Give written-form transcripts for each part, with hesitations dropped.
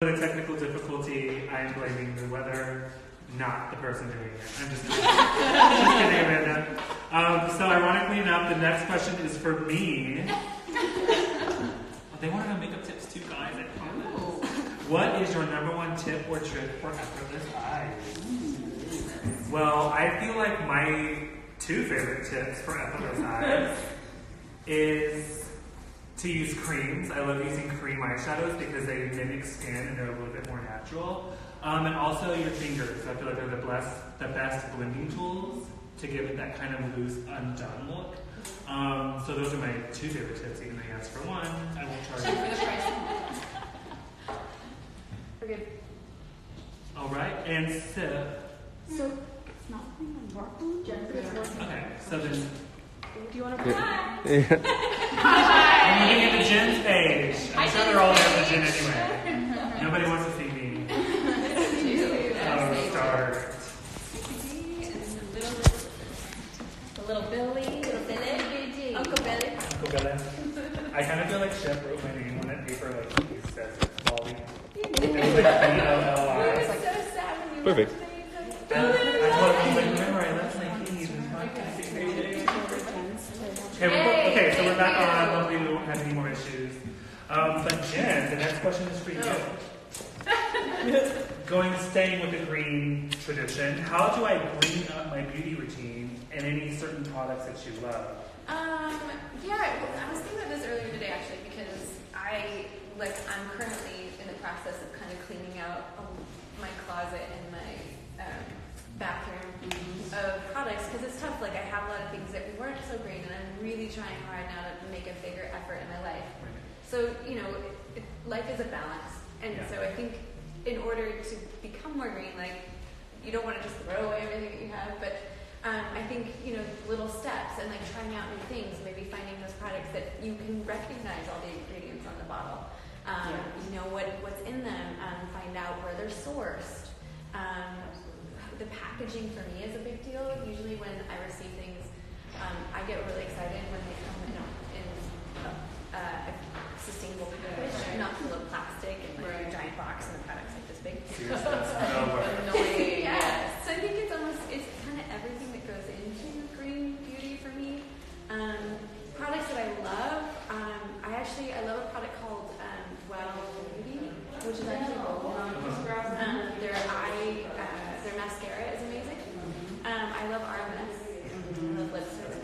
For the technical difficulty, I am blaming the weather, not the person doing it. I'm just kidding. Just kidding, Amanda. So ironically enough, the next question is for me. They want to know makeup tips too, guys. I promise. What is your number one tip or trick for effortless eyes? Well, I feel like my two favorite tips for effortless eyes is to use creams. I love using cream eyeshadows because they mimic skin and they're a little bit more natural. And also your fingers. I feel like they're the best blending tools to give it that kind of loose, undone look. So those are my two favorite tips. Even though you asked for one, I won't charge you. We're good. All right, and sip. So it's not playing on smartphone? Jennifer's working. Okay, so then. Do you want to play? I'm looking at the Jen's page. I'm sure they're all there for Jen anyway. Nobody wants to see me. Oh, start. The little Billy. Uncle Billy. Uncle Billy. I kind of feel like Chef wrote my name on that paper, like he says it's Wally. It's like B-O-L-I. It was so sad when you Perfect. I told him, like, remember, I left my keys. Okay, so we're back on. Hopefully we won't have any more issues. But Jen, the next question is for you. Staying with the green tradition, how do I green up my beauty routine and any certain products that you love? Yeah, I was thinking about this earlier today actually because I'm currently in the process of kind of cleaning out my closet and my bathroom of products because it's tough. Like I have a lot of things that weren't so green and I'm really trying hard now to make a bigger effort in my life. So, life is a balance. And so I think in order to become more green, like you don't want to just throw away everything that you have, but I think, little steps and like trying out new things, maybe finding those products that you can recognize all the ingredients on the bottle. You know what's in them, find out where they're sourced. The packaging for me is a big deal. Usually when I receive things, I get really excited when they come in a sustainable package, not full of plastic and like a giant box and the product's like this big. Annoying. Yes. So I think it's kind of everything that goes into green beauty for me. Products that I love, I love a product called Well Beauty, which is actually their mascara is amazing. I love RMS. I love lipservicexo.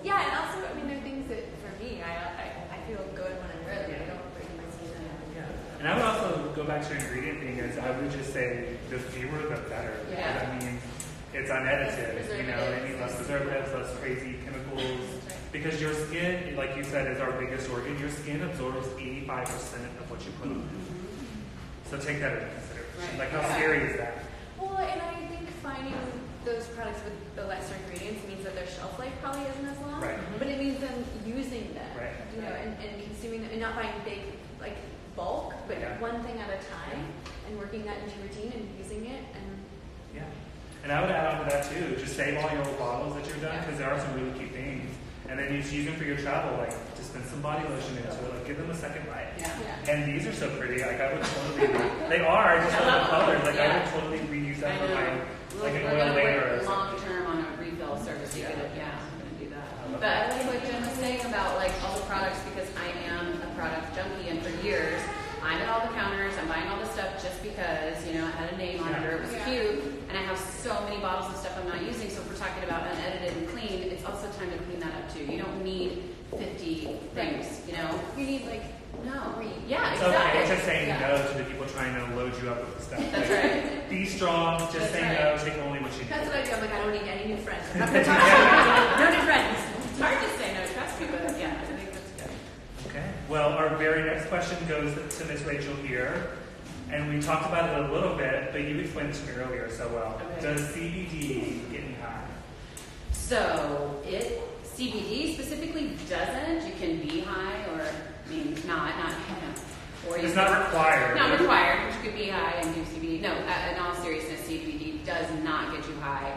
Yeah, and also, there are things that for me, I feel good when I wear them. I don't break my skin. And I would also go back to your ingredient thing is I would just say the fewer the better. Yeah. Because, it's unedited, they need less preservatives, less crazy chemicals. Because your skin, like you said, is our biggest organ. Your skin absorbs 85% of what you put on it. So take that into consideration. Like how scary is that? Well, and I think finding those products with the lesser ingredients means that their shelf life probably isn't as long. Right. But it means them using them. Right. And consuming them and not buying big bulk, but one thing at a time and working that into routine and using it And I would add on to that too, just save all your old bottles that you're done because there are some really cute things. And then you just use them for your travel, like dispense some body lotion into it, like give them a second life. And these are so pretty, like I would totally, they are, I just love the colors, like I would totally reuse that for my, like an oil later. Long term on a refill service, you could, I'm gonna do that. But I like what Jen was saying about like all the products because I am a product junkie and for years, I'm at all the counters, I'm buying all the stuff just because, it had a name on it or it was cute, and I have so many bottles of stuff I'm not using, so if we're talking about unedited and clean, it's also time to clean that up too. You don't need 50 things, You need no. Yeah, it's exactly. okay to say no to the people trying to load you up with the stuff. That's right. Be strong, just say no, take only what you need. That's what I do. I'm like, I don't need any new friends. No new friends. It's hard to say no, trust me, but I think that's good. Okay. Well, our very next question goes to Miss Rachel here. And we talked about it a little bit, but you explained it to me earlier so well. Okay. Does CBD get me high? So, CBD specifically doesn't. You can be high or, not. Or it's not required. Not required, but you could be high and do CBD. No, in all seriousness, CBD does not get you high.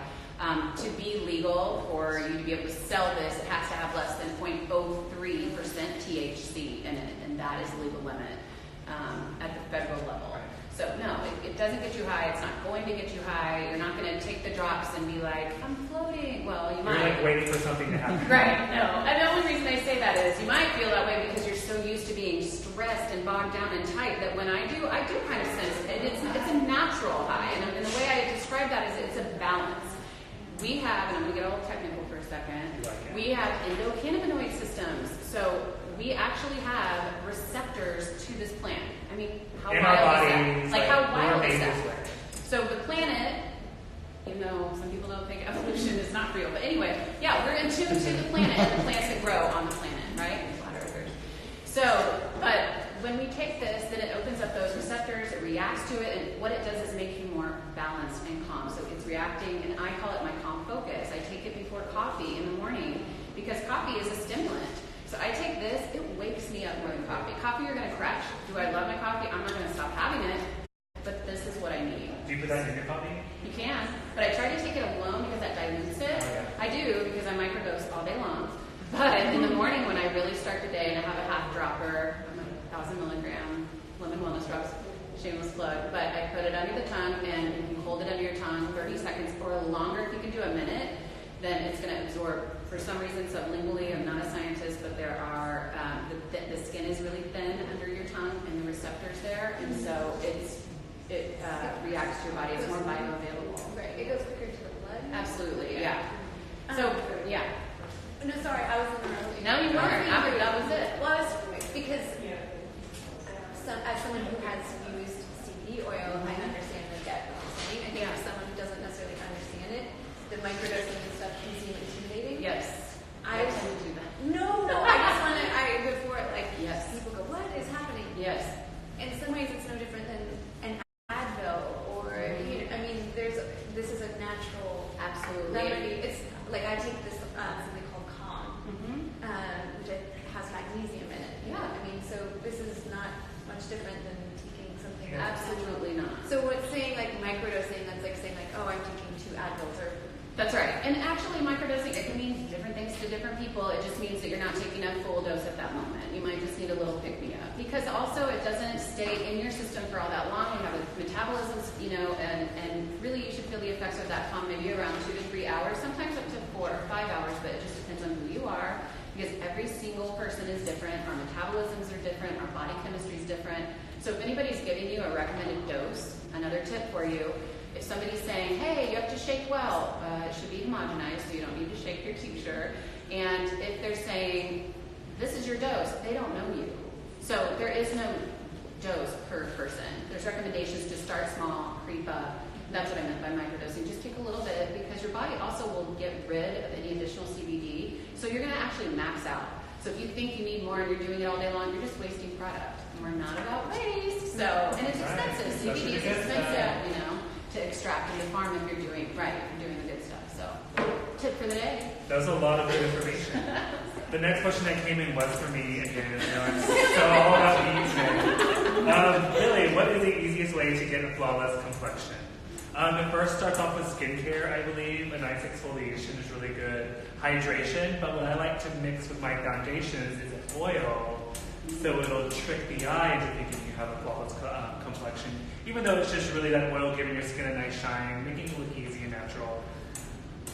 To be legal, for you to be able to sell this, it has to have less than 0.03% THC in it. and that is the legal limit at the federal level. So no, it doesn't get you high. It's not going to get you high. You're not going to take the drops and be like, I'm floating. Well, you might. You're like waiting for something to happen. Right, no. And the only reason I say that is you might feel that way because you're so used to being stressed and bogged down and tight that when I do kind of sense it. It's a natural high. And the way I describe that is it's a balance. We have, and I'm going to get a little technical for a second, we have endocannabinoid systems. So we actually have receptors to this plant. I mean, how wild is that? Like how wild is that? So the planet, even though some people don't think evolution is not real, but anyway, yeah, we're in tune to the planet and the plants that grow on the planet, right? Flat earthers. So, but when we take this, then it opens up those receptors, it reacts to it, and what it does is make you more balanced and calm. So it's reacting, and I call it my calm focus. I take it before coffee in the morning because coffee is a stimulant. So I take this, it wakes me up more than coffee. Coffee, you're going to crash. Do I love my coffee? I'm not going to stop having it, but this is what I need. Do you put that in your coffee? You can, but I try to take it alone because that dilutes it. Oh, yeah. I do because I microdose all day long. But in the morning when I really start the day and I have a half dropper, I'm a 1,000 milligram lemon wellness drops, shameless plug, but I put it under the tongue and you can hold it under your tongue 30 seconds or longer if you can do a minute, then it's going to absorb. For some reason, sublingually, I'm not a scientist, but there are, the skin is really thin under your tongue and the receptors there, and so it reacts to your body. It's more bioavailable. Right, it goes quicker to the blood. Absolutely, yeah. So, yeah. No, sorry, I was in the early. No, you weren't. That was it. Well, I was, because as someone who has used CBD oil, I understand the depth of the thing. I think for someone who doesn't necessarily understand it, the microdosing and stuff can seem intimidating. Yes. I tend to do that. No, I just want to, before, like, yes. people go, what is happening? Yes. In some ways, it's no different than an Advil or, you know, I mean, this is a natural Absolutely. remedy. It's like I take this something called Calm, which has magnesium in it. Yeah. I mean, so this is not much different than taking something. Absolutely not. So what's saying like microdosing? That's like saying like, oh, I'm taking 2 Advils or. That's right. And actually, microdosing, it can mean different things to different people. It just means that you're not taking a full dose at that moment. You might just need a little pick-me-up. Because also, it doesn't stay in your system for all that long. You have metabolisms, you know, and really you should feel the effects of that calm maybe around 2 to 3 hours, sometimes up to 4 or 5 hours, but it just depends on who you are. Because every single person is different. Our metabolisms are different. Our body chemistry is different. So if anybody's giving you a recommended dose, another tip for you, if somebody's saying, hey, you have to shake well, it should be homogenized, so you don't need to shake your tincture. And if they're saying, this is your dose, they don't know you. So there is no dose per person. There's recommendations to start small, creep up. That's what I meant by microdosing. Just take a little bit because your body also will get rid of any additional CBD. So you're going to actually max out. So if you think you need more and you're doing it all day long, you're just wasting product. And we're not about waste. So, and it's expensive. CBD is expensive, you know, to extract in the farm if you're doing the good stuff. So, tip for the day. That was a lot of good information. The next question that came in was for me again. You know, I'm so all about me today. Really, what is the easiest way to get a flawless complexion? It first starts off with skincare, I believe. A nice exfoliation is really good. Hydration, but what I like to mix with my foundations is an oil, so it'll trick the eye into thinking you have a flawless complexion, even though it's just really that oil giving your skin a nice shine, making it look easy and natural.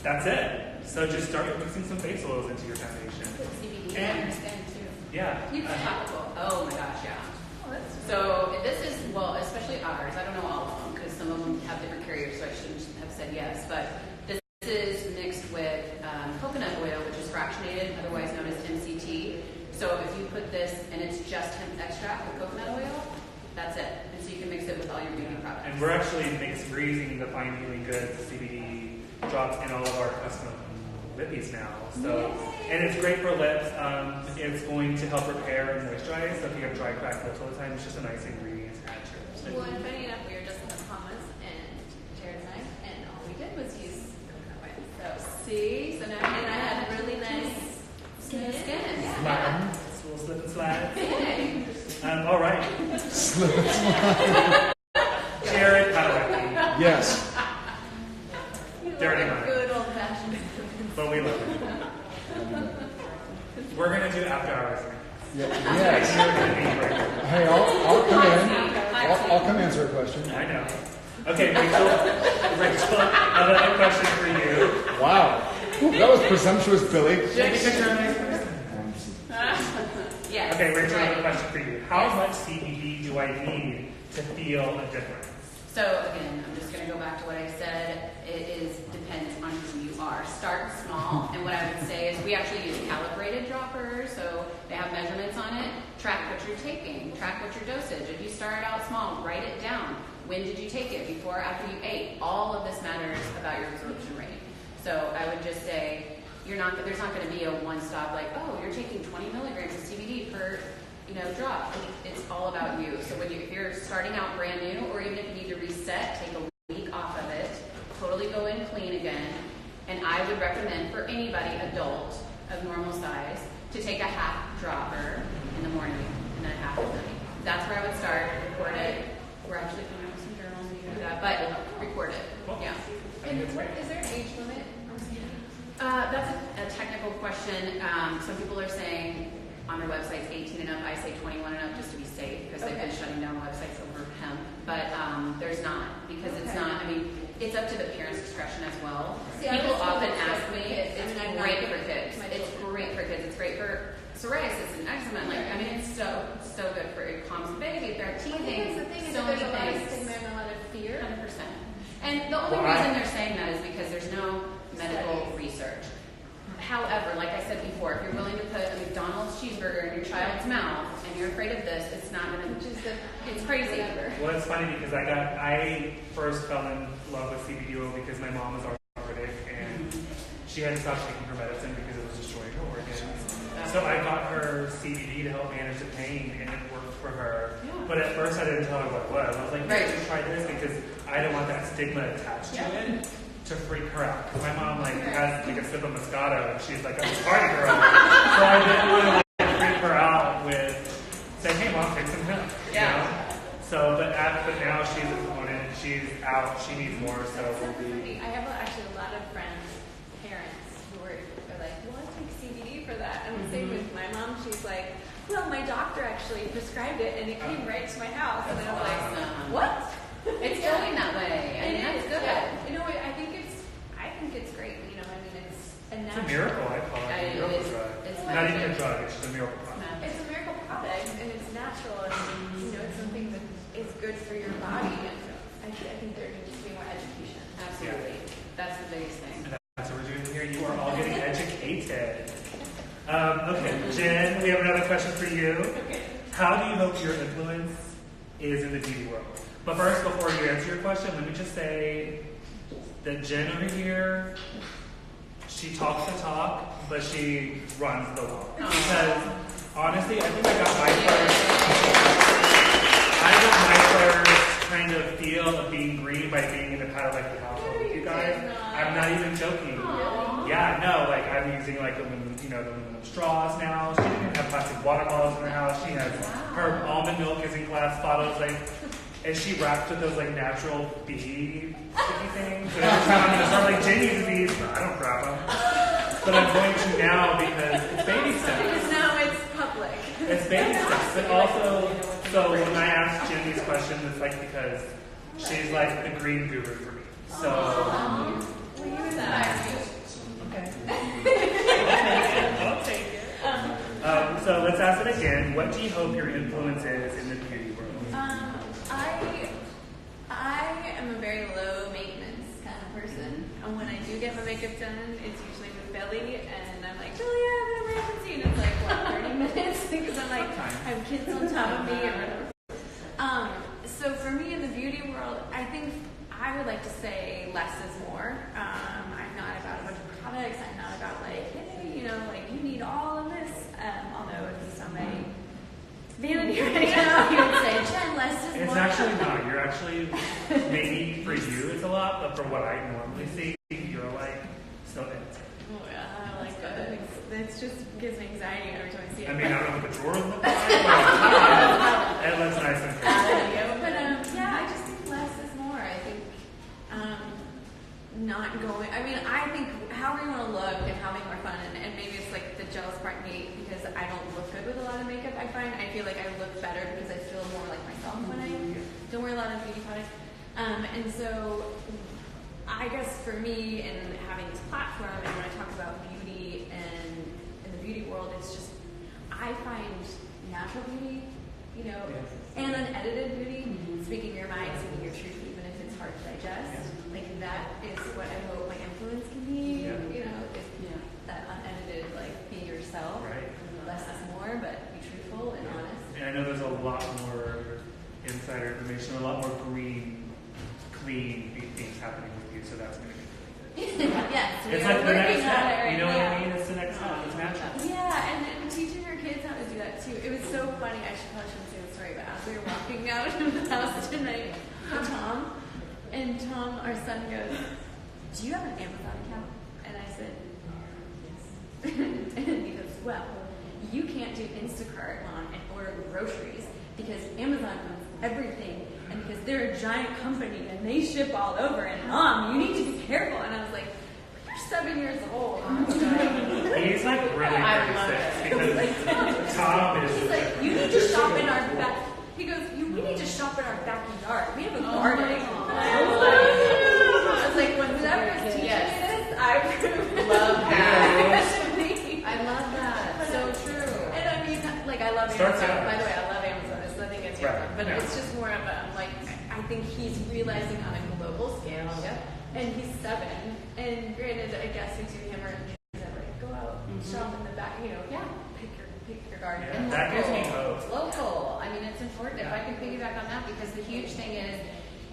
That's it. So just start mixing some face oils into your foundation. Put CBD on your skin too. Yeah. You can topical. Oh my gosh, yeah. Oh, that's So this is, well, especially ours. I don't know all of them because some of them have different carriers, so I shouldn't have said yes. But this is mixed with coconut oil, which is fractionated, otherwise known as MCT. So if you put this and it's just hemp extract with coconut oil, that's it. And so you can mix it with all your beauty products. And we're actually freezing the Fine Healing Goods CBD drops in all of our custom lippies now. So, and it's great for lips. It's going to help repair and moisturize. So if you have dry, cracked lips all the time, it's just a nice ingredient to add to it. Well, and funny enough, we were just in the Bahamas, and Jared and I, and all we did was use coconut oil. So, See? So now and I had really nice skin. Yeah. Slide. Little slip and slide. Yay. All right. Jared Padalecki. Yes. Dirty money. Good old fashioned. But we love it. We're going to do after hours Yes. Hey, I'll come answer a question. I know. Okay, Rachel, another question for you. Wow. That was presumptuous, Billy. Take a picture of me. Yes. Okay, Rachel, right. another question for you. How much CBD do I need to feel a difference? So again, I'm just going to go back to what I said. Depends on who you are. Start small, and what I would say is we actually use calibrated droppers, so they have measurements on it. Track what you're taking. Track what your dosage. If you start out small, write it down. When did you take it? Before or after you ate? All of this matters about your absorption rate. So I would just say there's not going to be a one-stop like, oh, you're taking 20 milligrams of CBD per drop. It's all about you. So if you're starting out brand new, or even if you need to reset, take a week off of it, totally go in clean again. And I would recommend for anybody, adult of normal size, to take a half dropper in the morning and then a half at night. That's where I would start. Record it. We're actually coming up with some journals and you do that, but record it. Yeah. And is there an age limit on CBD? That's a technical question. Some people are saying on their websites 18 and up. I say 21 and up just to be safe because they've been shutting down websites over hemp. But there's not, because it's not, it's up to the parents' discretion as well. See, people often ask me, it's I'm great not- for kids. It's great for kids. It's great for psoriasis and eczema. It's so good for, it calms the baby. If they're I think teething, that's the thing, is so that there's many a lot of things. stigma and a lot of fear. 100%. And the only reason they're saying that is because there's no medical research. However, like I said before, if you're willing to put a McDonald's cheeseburger in your child's mouth and you're afraid of this, it's not going to, it's crazy. Well, it's funny because I first fell in love with CBD oil because my mom was arthritic and she had to stop taking her medicine because it was destroying her organs. So I got her CBD to help manage the pain, and it worked for her. Yeah. But at first I didn't tell her what it was. I was like, Right. you should try this because I didn't want that stigma attached to it to freak her out. Because my mom has like a sip of Moscato and she's like, I'm a party girl. So I didn't want to freak her out with saying, hey mom, take some hemp. Yeah. You know? So, but now she's a component, she's out, she needs more, so we'll be. I have actually a lot of friends, parents, who are like, well, I take CBD for that. And the same with my mom, she's like, well, my doctor actually prescribed it and it came right to my house. And I'm like, Awesome. what? It's going that way. That's good. Yeah. I think it's great. It's a It's a natural. miracle, I call it. A miracle drug. It's Not even a magic. drug, it's just a miracle product. It's a miracle product, and it's natural, and it's something that is good for your body. And I think there needs to be more education. Absolutely. That's the biggest thing. And that's what we're doing here. You are all getting educated. Okay, Jen, we have another question for you. Okay. How do you hope your influence is in the beauty world? But first, before you answer your question, let me just say that Jen over here, she talks the talk, but she runs the walk. Because honestly, I think I got my first kind of feel of being green by being in the Padalecki household with you guys. I'm not even joking. Yeah, no, I'm using the aluminum straws now. She didn't even have plastic water bottles in her house. She has her almond milk is in glass bottles, and she wraps with those natural bee sticky things. And every time I'm gonna start Jen uses these, but I don't grab them. But I'm going to now because it's baby steps. Because now it's public. It's baby steps, but also, so when I ask Jen these questions, it's because she's the green guru for me. So. Will you inspire me? Okay. I'll take it. So let's ask it again. What do you hope your influence is in the beauty world? I am a very low maintenance kind of person. And when I do get my makeup done, it's usually with Billy, and I'm like, Billy, I have an emergency, and it's 30 minutes because I have kids on top of me or whatever. So for me in the beauty world, I think I would like to say less is more. I'm not about a bunch of products. I'm not about hey, you need all of this. Although at least on my vanity right now, you would say, Jen, less is more. It's actually not. You're actually, maybe for you it's a lot, but for what I normally see, you're still in it. Oh, yeah, I like that. It just gives me anxiety every time I see it. I don't know what the drawers look like, but it looks nice and pretty. But I just think less is more. I think not going. I think however you want to look and how make more fun, and maybe it's the jealous part of me because I don't look good with a lot of makeup. I feel like I look better because I feel more like myself when I don't wear a lot of beauty products. And so I guess for me and having this platform and when I talk about beauty and in the beauty world, it's just, I find natural beauty, you know, and unedited beauty, speaking your mind, speaking your truth, even if it's hard to digest. Like that is what I hope my influence can be, you know, is that unedited, like be yourself, less is more, but be truthful and honest. And I know there's a lot more insider information, a lot more green, clean things happening with you, so that's going to be really good. Yes, It's like the next step, you know what I mean? It's the next step, it's natural. Yeah, and teaching our kids how to do that too. It was so funny, I probably shouldn't say the story, but as we were walking out of the house tonight with Tom, and Tom, our son, goes, "Do you have an Amazon account?" And I said, "Yes." And he goes, "Well, you can't do Instacart, Mom, and order groceries because Amazon owns everything, and because they're a giant company and they ship all over, and Mom, you need to be careful." And I was like, "You're 7 years old." He's like really 36 because Tom is. He's like, "You need to shop in our back." He goes, "We need to shop in our backyard. We have a garden." I was like, when whoever's teaching this, I love that. I love that. So true. And I mean, like, I love Starts Amazon. out. By the way, I love Amazon. It's nothing against Amazon, but it's just more of a, like, I think he's realizing on a global scale. Yep. And he's 7. And granted, I guess we do hammer and like, go out, shop in the back, you know, pick your garden. Yeah, And that gives me hope. Local. I mean, it's important. If I can piggyback on that, because the huge thing is,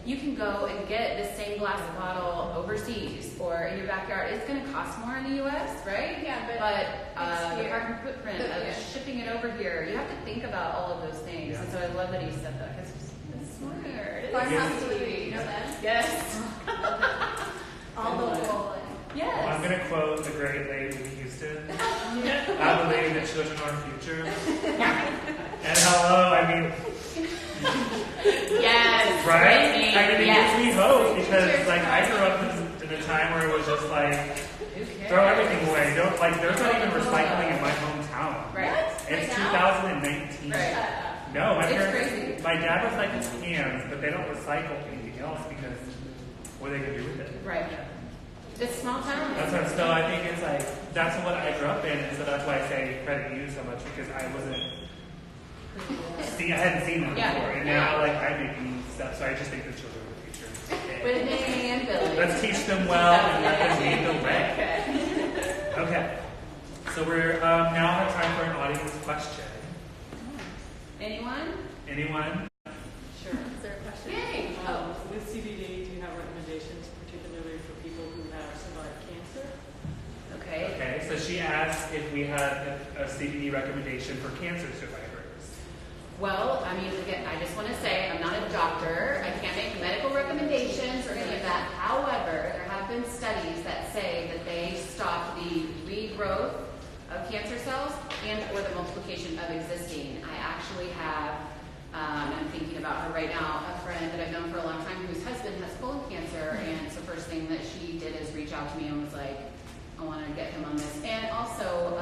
you can go and get the same glass bottle overseas or in your backyard. It's going to cost more in the U.S., right? Yeah, but the carbon footprint of shipping it over here, you have to think about all of those things. Yeah. And so I love that he said that because it's smart. Farmhouse delivery, you know that? Yes. All local. Yes. Well, I'm going to quote the great lady in Houston. I believe that children are our future. And hello, I mean, Yes. right? Brittany, I mean, it yes. gives me hope because, like, I grew up in a time where it was just like, throw everything away. Don't, like, there's not even recycling in my hometown. Right. It's Right now? 2019. Right. No, my It's parents, crazy. my dad recycles cans, but they don't recycle anything else because what are they going to do with it? Right. It's small town. That's what, so I think it's like, that's what I grew up in, and so that's why I say credit you so much because I wasn't, I hadn't seen them before, and now, like, I'm making stuff, so I just think the children are the future. Whitney and Billy. Let's teach them well and let them lead the way. Okay. So we're now have time for an audience question. Anyone? Anyone? Sure. Is there a question? Yay. With CBD, do you have recommendations, particularly for people who have survived cancer? Okay. Okay, so she asked if we had a CBD recommendation for cancer survivors. Well, I mean, again, I just want to say I'm not a doctor. I can't make medical recommendations or any of that. However, there have been studies that say that they stop the regrowth of cancer cells and or the multiplication of existing. I actually have, I'm thinking about her right now, a friend that I've known for a long time whose husband has colon cancer, and so first thing that she did is reach out to me and was like, I want to get him on this. And also,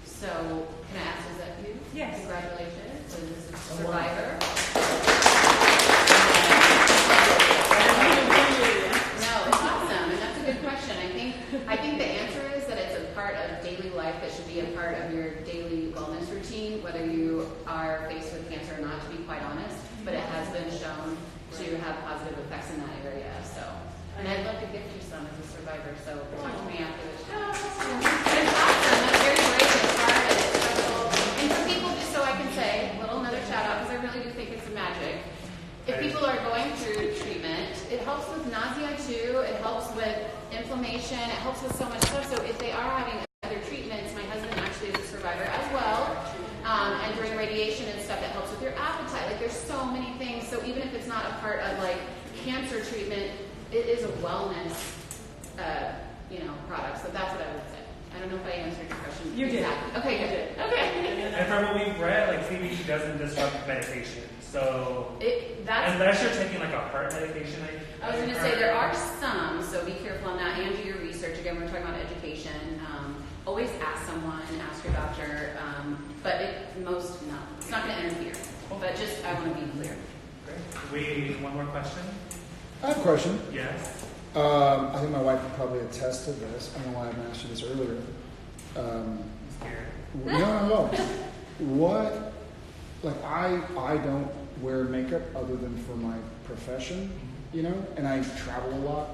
so can I ask, is that you? Yes. Congratulations. So this is a survivor. No, it's awesome, and that's a good question. I think the answer is that it's a part of daily life that should be a part of your daily wellness routine, whether you are faced with cancer or not, to be quite honest. But it has been shown to have positive effects in that area. So, and I'd love to gift you some as a survivor. So talk to me after the show. It's awesome. That's very brave and smart and it's special. And for people, just so I can say, another shout out because I really do think it's magic. If people are going through treatment, it helps with nausea too. It helps with inflammation. It helps with so much stuff. So if they are having other treatments, my husband actually is a survivor as well. And during radiation and stuff, that helps with your appetite. Like there's so many things. So even if it's not a part of like cancer treatment, it is a wellness, product. So that's what I would say. I don't know if I answered your question. You did. Exactly. Okay, good. Okay. And from what we've read, like CBD doesn't disrupt medication. So That's unless you're taking like a heart medication, I was going to say there are some, so be careful on that and do your research. Again, we're talking about education. always ask someone, ask your doctor, but no, it's not going to interfere. But just, I want to be clear. Great. One more question? I have a question. Yes. I think my wife would probably attest to this. I don't know why I haven't asked you this earlier. No. What, like I don't wear makeup other than for my profession, you know, and I travel a lot.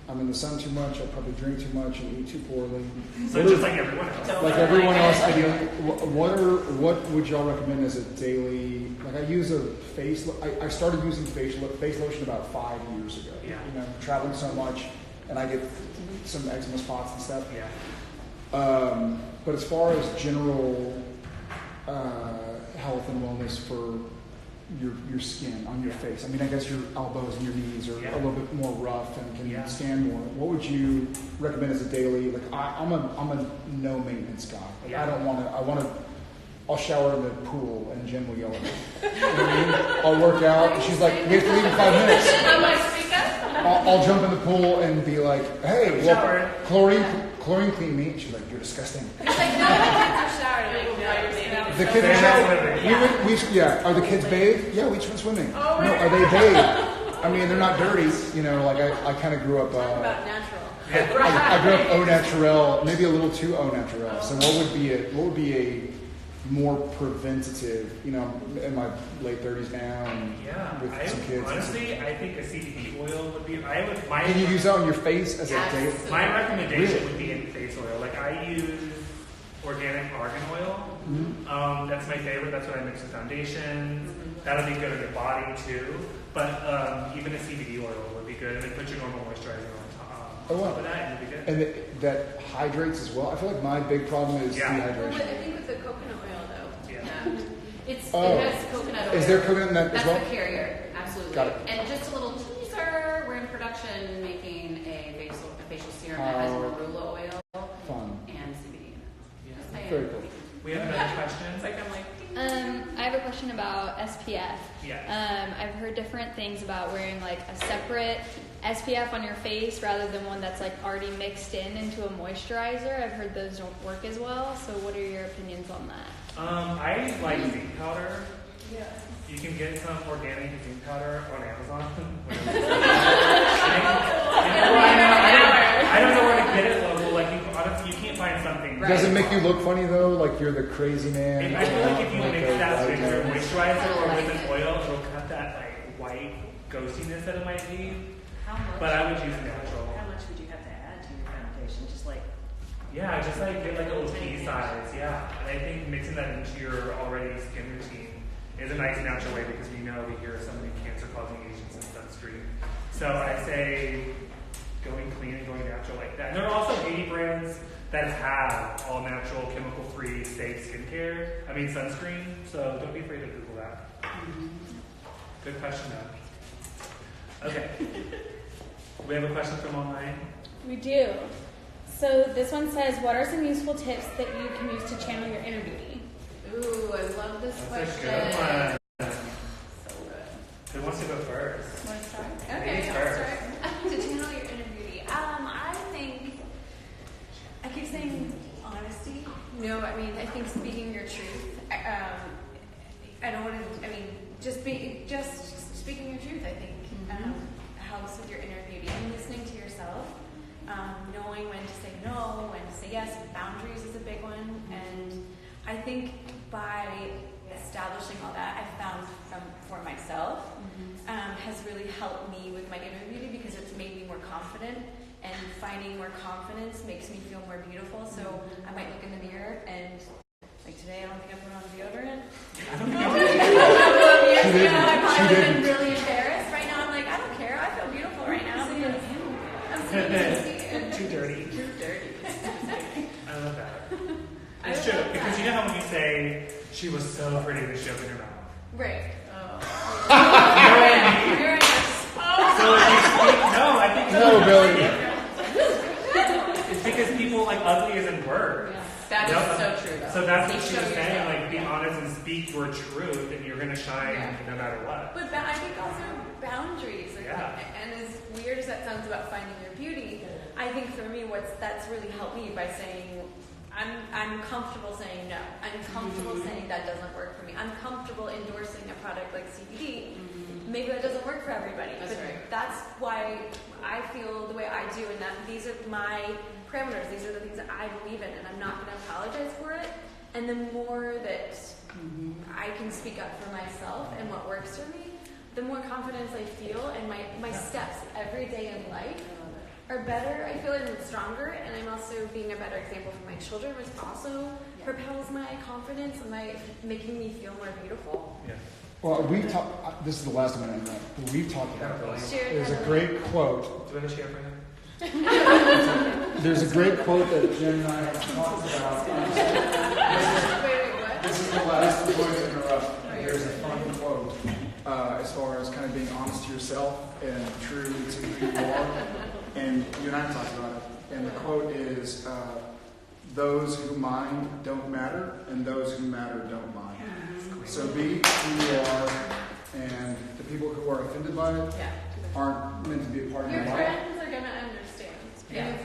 I'm in the sun too much. I probably drink too much and eat too poorly. So just like everyone else. Like everyone else, I do. What would y'all recommend as a daily? Like I use a face. I started using face lotion about 5 years ago. Yeah. You know, traveling so much, and I get some eczema spots and stuff. Yeah. But as far as general health and wellness for your skin on your face, I mean, I guess your elbows and your knees are a little bit more rough and can stand more. What would you recommend as a daily? Like I'm a no maintenance guy. Like, I don't want to. I'll shower in the pool and Jen will yell at me. You know what I mean? I'll work out. She's like, we have to leave in 5 minutes. I'll jump in the pool and be like, hey, well, chlorine clean me. She's like, you're disgusting. It's like, no, the kids are showering. The kids are showering. Are the kids bathed? Yeah, we went swimming. No, are they bathed? I mean, they're not dirty. You know, like I kind of grew up. Talk about natural. I grew up au naturel, maybe a little too au naturel. So what would be a more preventative, you know, in my late 30s now and with some kids. Honestly, I think a CBD oil would be. Can you use that on your face as a day? My recommendation would be in face oil. Like I use organic argan oil. Mm-hmm. That's my favorite. That's what I mix with foundations. Mm-hmm. That'll be good on your body too. But even a CBD oil would be good. And then put your normal moisturizer on top of that, and it'll be good. And that hydrates as well. I feel like my big problem is dehydration. Well, I think with the coconut oil though. Yeah. It has coconut oil. Is there coconut in that as well? That's the carrier, absolutely. Got it. And just a little teaser, we're in production making a facial serum that has marula oil and CBD. Yeah. Very cool. We have another question. I have a question about SPF. Yeah. I've heard different things about wearing like a separate SPF on your face rather than one that's like already mixed into a moisturizer. I've heard those don't work as well. So what are your opinions on that? I like zinc powder. Yeah. You can get some organic zinc powder on Amazon. I don't know where to get it local. Like you can't find something. Right. Does it make you look funny though? Like you're the crazy man? I feel like if you mix that with your moisturizer or with an oil, it'll cut that like white ghostiness that it might be. How much? But I would use natural. How much would you have to add to your foundation? Just like get like a little pea size. Yeah, and I think mixing that into your already skin routine is a nice natural way because we hear so many cancer-causing agents in sunscreen. So I say going clean and going natural like that. And there are also beauty brands that have all natural, chemical-free, safe skincare. I mean sunscreen. So don't be afraid to Google that. Mm-hmm. Good question though. Okay. We have a question from online. We do. So this one says, what are some useful tips that you can use to channel your inner beauty? Ooh, I love this question. That's a good one. So good. Who wants to go first? Want to start? Okay, I'll start. To channel your inner beauty. I think, I keep saying honesty. No, I mean, I think speaking your truth. I don't want to, just speaking your truth, I think, helps with your inner beauty. And listening to yourself. Knowing when to say no, when to say yes. Boundaries is a big one. And I think by establishing all that, I found for myself has really helped me with my inner beauty because it's made me more confident. And finding more confidence makes me feel more beautiful. So I might look in the mirror and like today, I don't think I put on deodorant. Years ago, I probably would have been really embarrassed. Right now, I'm like, I don't care. I feel beautiful right now because I'm seeing Too dirty. Too dirty. I love that. It's true, because you know how when you say she was so pretty that she opened her mouth. Right. You're right. So if you speak, no, I think no, Billy. It's because people like ugly isn't word. That is so true. Though. So that's what she was saying. Like, be honest and speak your truth, and you're gonna shine no matter what. But I think also boundaries. And as weird as that sounds about finding your beauty, I think for me, that's really helped me by saying, I'm comfortable saying no. I'm comfortable saying that doesn't work for me. I'm comfortable endorsing a product like CBD. Maybe that doesn't work for everybody. That's but right. That's why I feel the way I do, and that these are my parameters. These are the things that I believe in, and I'm not going to apologize for it. And the more that I can speak up for myself and what works for me, the more confidence I feel, and my steps every day in life are better. I feel I'm stronger, and I'm also being a better example for my children, which also propels my confidence and making me feel more beautiful. Yeah. Well, we've talked. This is the last one I know. But we've talked about this. Jared There's a Padalecki. great quote. Do we have a share for him? There's a great quote that Jen and I have talked about. Wait, what? This is the last. I'm going to interrupt. There's a fun quote as far as kind of being honest to yourself and true to who you are. And you and I have talked about it. And the quote is, "Those who mind don't matter, and those who matter don't mind." So be who you are, and the people who are offended by it aren't meant to be a part of Your your life. friends are going to understand. Yeah.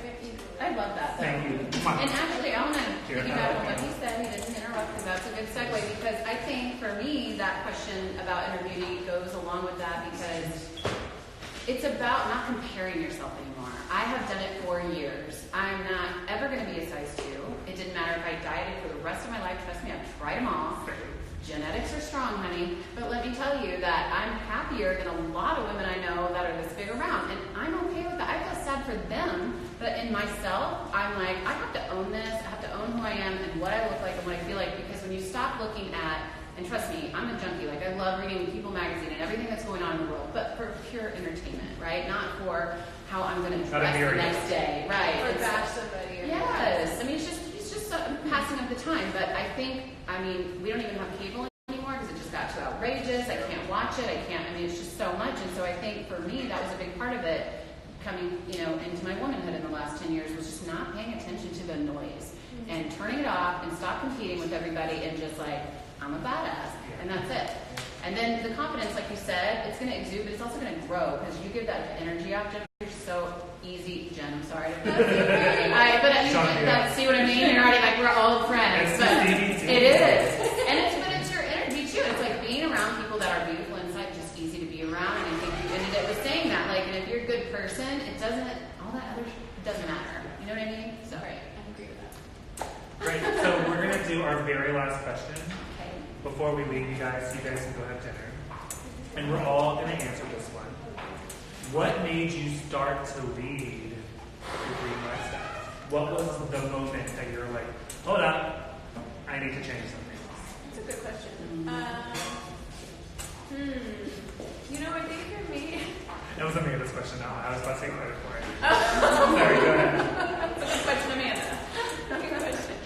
I love that. Though. Thank you. And actually, I want to Here, piggyback on what you said. He didn't interrupt because that's a good segue. Because I think for me, that question about inner beauty goes along with that because it's about not comparing yourself anymore. I have done it for years. I'm not ever going to be a size 2. It didn't matter if I dieted for the rest of my life. Trust me, I've tried them all. Genetics are strong, honey. But let me tell you that I'm happier than a lot of women I know that are this big around. And I'm okay with that. I feel sad for them. But in myself, I'm like, I have to own this. I have to own who I am and what I look like and what I feel like. Because when you stop looking at, and trust me, I'm a junkie. Like, I love reading People magazine and everything that's going on in the world. But for pure entertainment, right? Not for how I'm going to dress the next day. Right. Or bash somebody. Yes. I mean, it's just passing of the time. But I think, we don't even have cable anymore because it just got too outrageous. I can't watch it. It's just so much. And so I think for me, that was a big part of it coming, into my womanhood in the last 10 years was just not paying attention to the noise and turning it off and stop competing with everybody and just like, I'm a badass. And that's it. And then the confidence, like you said, it's going to exude, but it's also going to grow because you give that energy off. You're so easy, Jen. I'm sorry to see what I mean? You're already like, we're old friends. But it is. And it's your energy too. It's like being around people that are beautiful inside, just easy to be around. And I think you ended it with saying that. Like, and if you're a good person, all that other doesn't matter. You know what I mean? So, Right. I agree with that. Great. So we're going to do our very last question. Before we leave you guys, so you guys can go have dinner. And we're all going to answer this one. What made you start to lead your green lifestyle? What was the moment that you're like, hold up, I need to change something? That's a good question. I think for me... That was Amanda's question now. I was about to take credit for it. Sorry, go ahead. That's a good question, Amanda. Good question.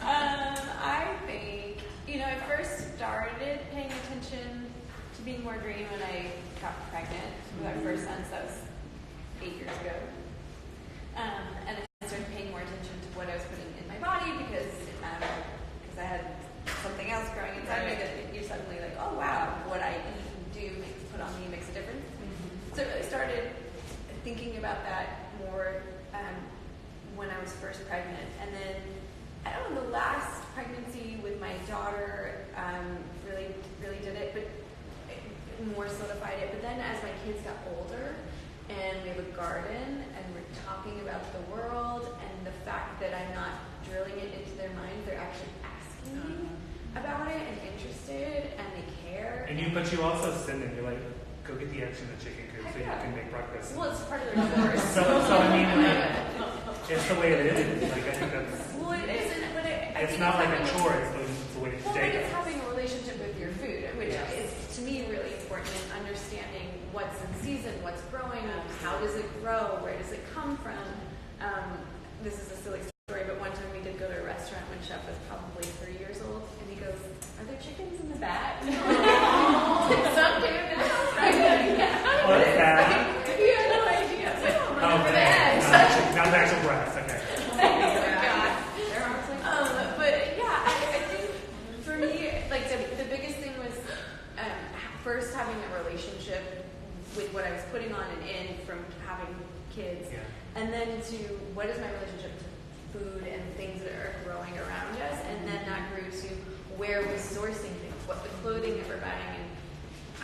I think, I first started paying attention to being more green when I got pregnant with our first son, so that was 8 years ago. And I started paying more attention to what I was putting in my body because I had something else growing inside me that you're suddenly like, oh wow, what I eat and do put on me makes a difference. So I started thinking about that more when I was first pregnant. And then, I don't know, the last pregnancy with my daughter really did it, but it more solidified it. But then as my kids got older and we have a garden and we're talking about the world and the fact that I'm not drilling it into their minds, they're actually asking me about it and interested and they care. But you also send them, you're like, go get the eggs from the chicken coop so you can make breakfast. Well, it's part of their chores. It's the way it is. Like, I think that's... Well, it isn't, but it's not like a chore, it's the way but they it's having a relationship with your food, which is, to me, really important in understanding what's in season, what's growing, how does it grow, where does it come from. This is a silly story, but one time we did go to a restaurant when Chef was probably 3 years old, and he goes, are there chickens in the back? Some do. What's that? You had no idea. So I don't remember Okay. that. Not the actual breast, okay. I think for me, like the biggest thing was first having a relationship with what I was putting on and in from having kids, and then to what is my relationship to food and things that are growing around us, and then that grew to where we're sourcing things, what the clothing that we're buying. And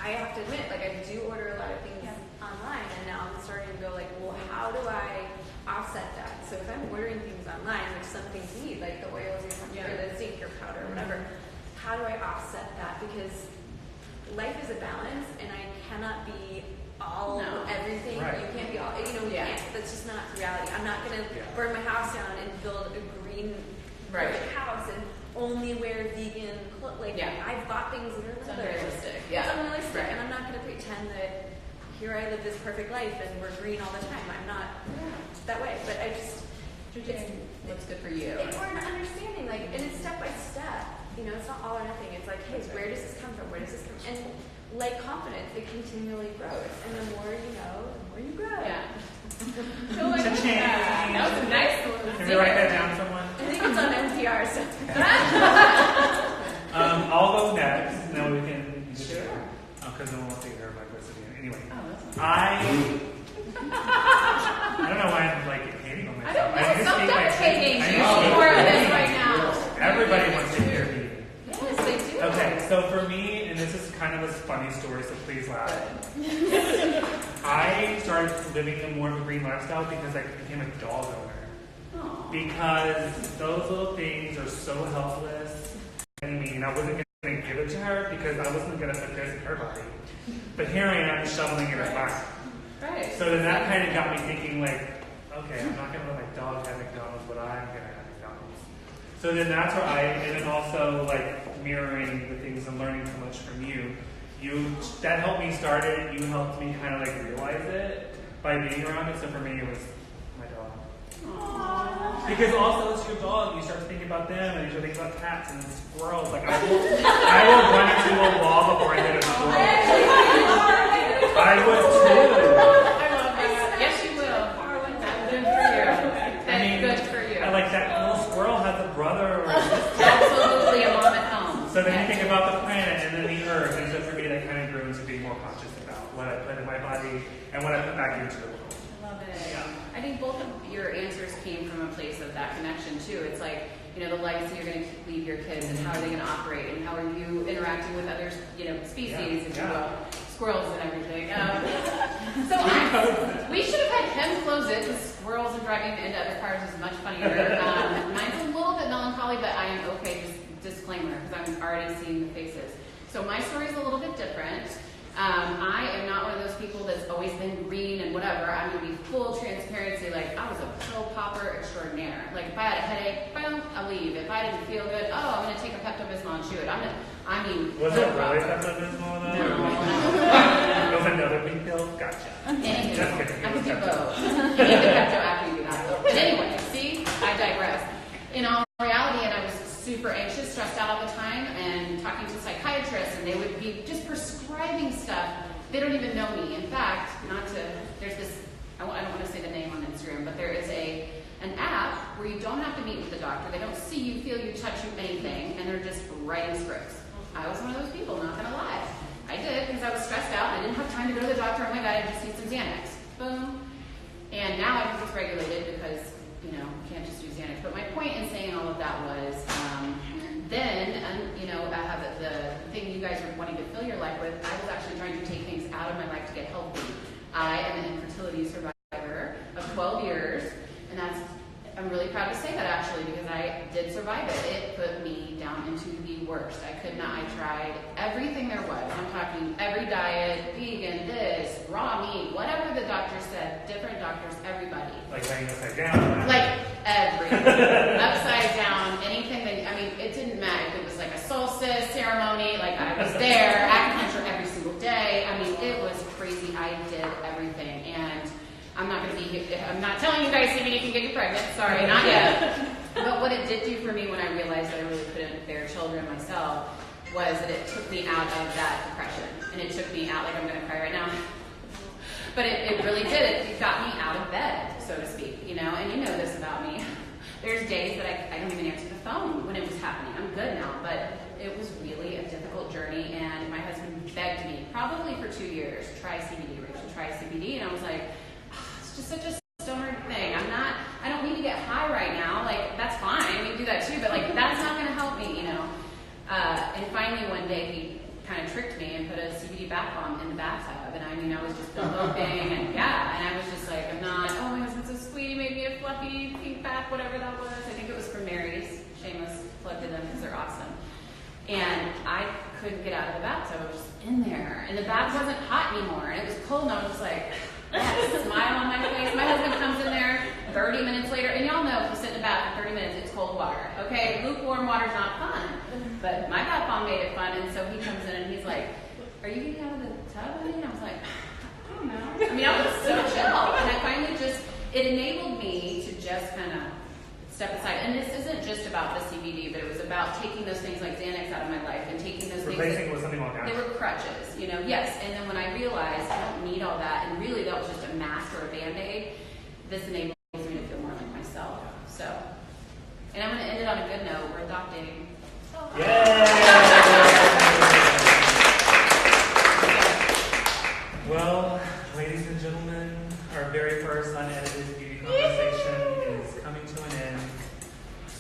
I have to admit, like, I do order a lot of things online, and now I'm starting to go like, well, how do I offset that? So if I'm ordering things online, which some things need, like the oils or something, or the zinc or powder or whatever, how do I offset that? Because life is a balance, and I cannot be all everything. Right. You can't be all, you know, we can't. That's just not reality. I'm not going to burn my house down and build a green perfect house and only wear vegan clothes. Like, I've bought things that are It's unrealistic. It's unrealistic, and I'm not going to pretend that here I live this perfect life and we're green all the time. I'm not that way, but I just what's good for you. Or an understanding, like, and it's step by step. You know, it's not all or nothing. It's like, hey, where does this come from? Where does this come from? And like confidence, it continually grows, and the more you know, the more you grow. Yeah. So like, Cha-ching. that was a nice one. Can we write that down, someone? I think it's on NPR. So. I'll go next. Now we can. Sure. Because no one wants to hear my voice again. Anyway, I don't know why I'm like hating on I myself. don't know. Stop deprecating. I You just need keep more of my this face. right now. Everybody wants to hear me. Yes, they do. Okay, so for me, and this is kind of a funny story, so please laugh. I started living a more of a green lifestyle because I became a dog owner. Aw. Because those little things are so helpless. I mean, I wasn't going to give it to her because I wasn't going to put this in her body. But here I am shoveling it at mine. Right. So then that kind of got me thinking, like, okay, I'm not going to let my dog have McDonald's, but I'm going to have McDonald's. So then that's where and then also like mirroring the things I'm learning so much from you. That helped me start it. You helped me kind of like realize it by being around it. So for me, it was my dog. Aww. Because also it's your dog. You start to think about them, and you start to think about cats and squirrels. Like I will run into a wall before I hit a squirrel. I would too. I love that. Yes, you will. That's good for you. That's good for you. I like that little squirrel has a brother or a sister. Absolutely a mom at home. So then you think about the planet and then the earth, and so for me that kind of grew into being more conscious about what I put in my body and what I put back into the world. I love it. I think both of your answers came from a place of that connection too. It's like, you know, the legacy you're going to leave your kids, and how are they going to operate, and how are you interacting with other, you know, species, if you will, squirrels and everything. So we should have had him close it, because squirrels and driving into other cars is much funnier. Mine's a little bit melancholy, but I am okay. Just disclaimer, because I'm already seeing the faces. So my story is a little bit different. I am not one of those people that's always been green and whatever. I'm going to be full transparency. Like, I was a pill popper extraordinaire. Like, if I had a headache, boom, I'll leave. If I didn't feel good, I'm going to take a Pepto-Bismol and chew it. Was it really Pepto-Bismol though? No. It was another pink pill? Gotcha. Anyway, Just kidding. I could do both. You need the Pepto after you do that, though. But anyway, see, I digress. In all reality, and I was super anxious, stressed out all the time, and talking to psychiatrists, and they would be just prescribing stuff. They don't even know me. In fact, there's this, I don't want to say the name on Instagram, but there is an app where you don't have to meet with the doctor. They don't see you, feel you, touch you, anything, and they're just writing scripts. I was one of those people, not going to lie. I did, because I was stressed out, and I didn't have time to go to the doctor. Oh my God, I just need some Xanax. Boom. And now I think it's regulated because, you know, you can't just do Xanax. But my point in saying all of that was, you know, I have the thing you guys are wanting to fill your life with. I was actually trying to take things out of my life to get healthy. I am an infertility survivor of 12 years, and I'm really proud to say that actually, because I did survive it. It put me down into the worst. I tried everything there was. I'm talking every diet, vegan, this, raw meat, whatever the doctor said, different doctors, everybody. Like laying upside down. Like everything. Upside down, anything that, I mean, it didn't matter if it was like a solstice ceremony, like I was there, acupuncture every single day. I mean, it was crazy. I did everything. And I'm not telling you guys, see me, you can get you pregnant. Sorry, not yet. But what it did do for me when I realized that I really couldn't bear children myself was that it took me out of that depression. And it took me out, like I'm going to cry right now. But it really did. It got me out of bed, so to speak, you know. And you know this about me. There's days that I don't even answer the phone when it was happening. I'm good now, but it was really a difficult journey. And my husband begged me, probably for 2 years, try CBD, Rachel, try CBD. And I was like, it's just such a stoner thing. I don't need to get high right now. Like, bath bomb in the bathtub, and I mean, I was just eloping, and I was just like, I'm not, oh my husband's so sweet, he made me a fluffy pink bath, whatever that was. I think it was from Mary's. Shameless plug to them because they're awesome. And I couldn't get out of the bathtub. I was just in there, and the bath wasn't hot anymore, and it was cold, and I was just like, smile on my face. My husband comes in there 30 minutes later, and y'all know if you sit in the bath for 30 minutes, it's cold water. Okay, lukewarm water's not fun, but my bath bomb made it fun, and so he comes in and he's like, are you getting out of the tub, honey? And I was like, I don't know. I mean, I was so chill, and I finally it enabled me to just kind of step aside. And this isn't just about the CBD, but it was about taking those things like Xanax out of my life and taking those replacing things with something like that. They were crutches, yes. And then when I realized I don't need all that, and really that was just a mask or a Band-Aid, this enables me to feel more like myself. So, and I'm going to end it on a good note. We're adopting. Well, ladies and gentlemen, our very first unedited beauty conversation is coming to an end.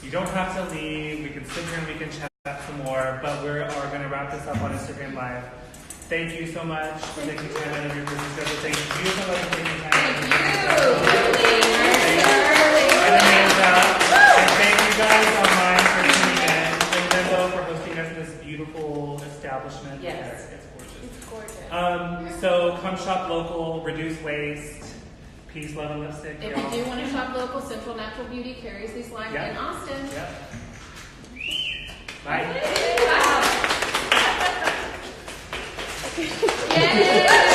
You don't have to leave. We can sit here and we can chat some more, but we are going to wrap this up on Instagram Live. Thank you so much for taking time out of your busy schedule. Thank you so much for taking time out of your busy schedule. And thank you guys online for tuning in. And Limbo for hosting us in this beautiful establishment. Yes. It's gorgeous. It's gorgeous. So come shop local, reduce waste, peace, love, and lipstick. If you do want to shop local, Central Natural Beauty carries these lines in Austin. Yep. Bye. Bye. Yay!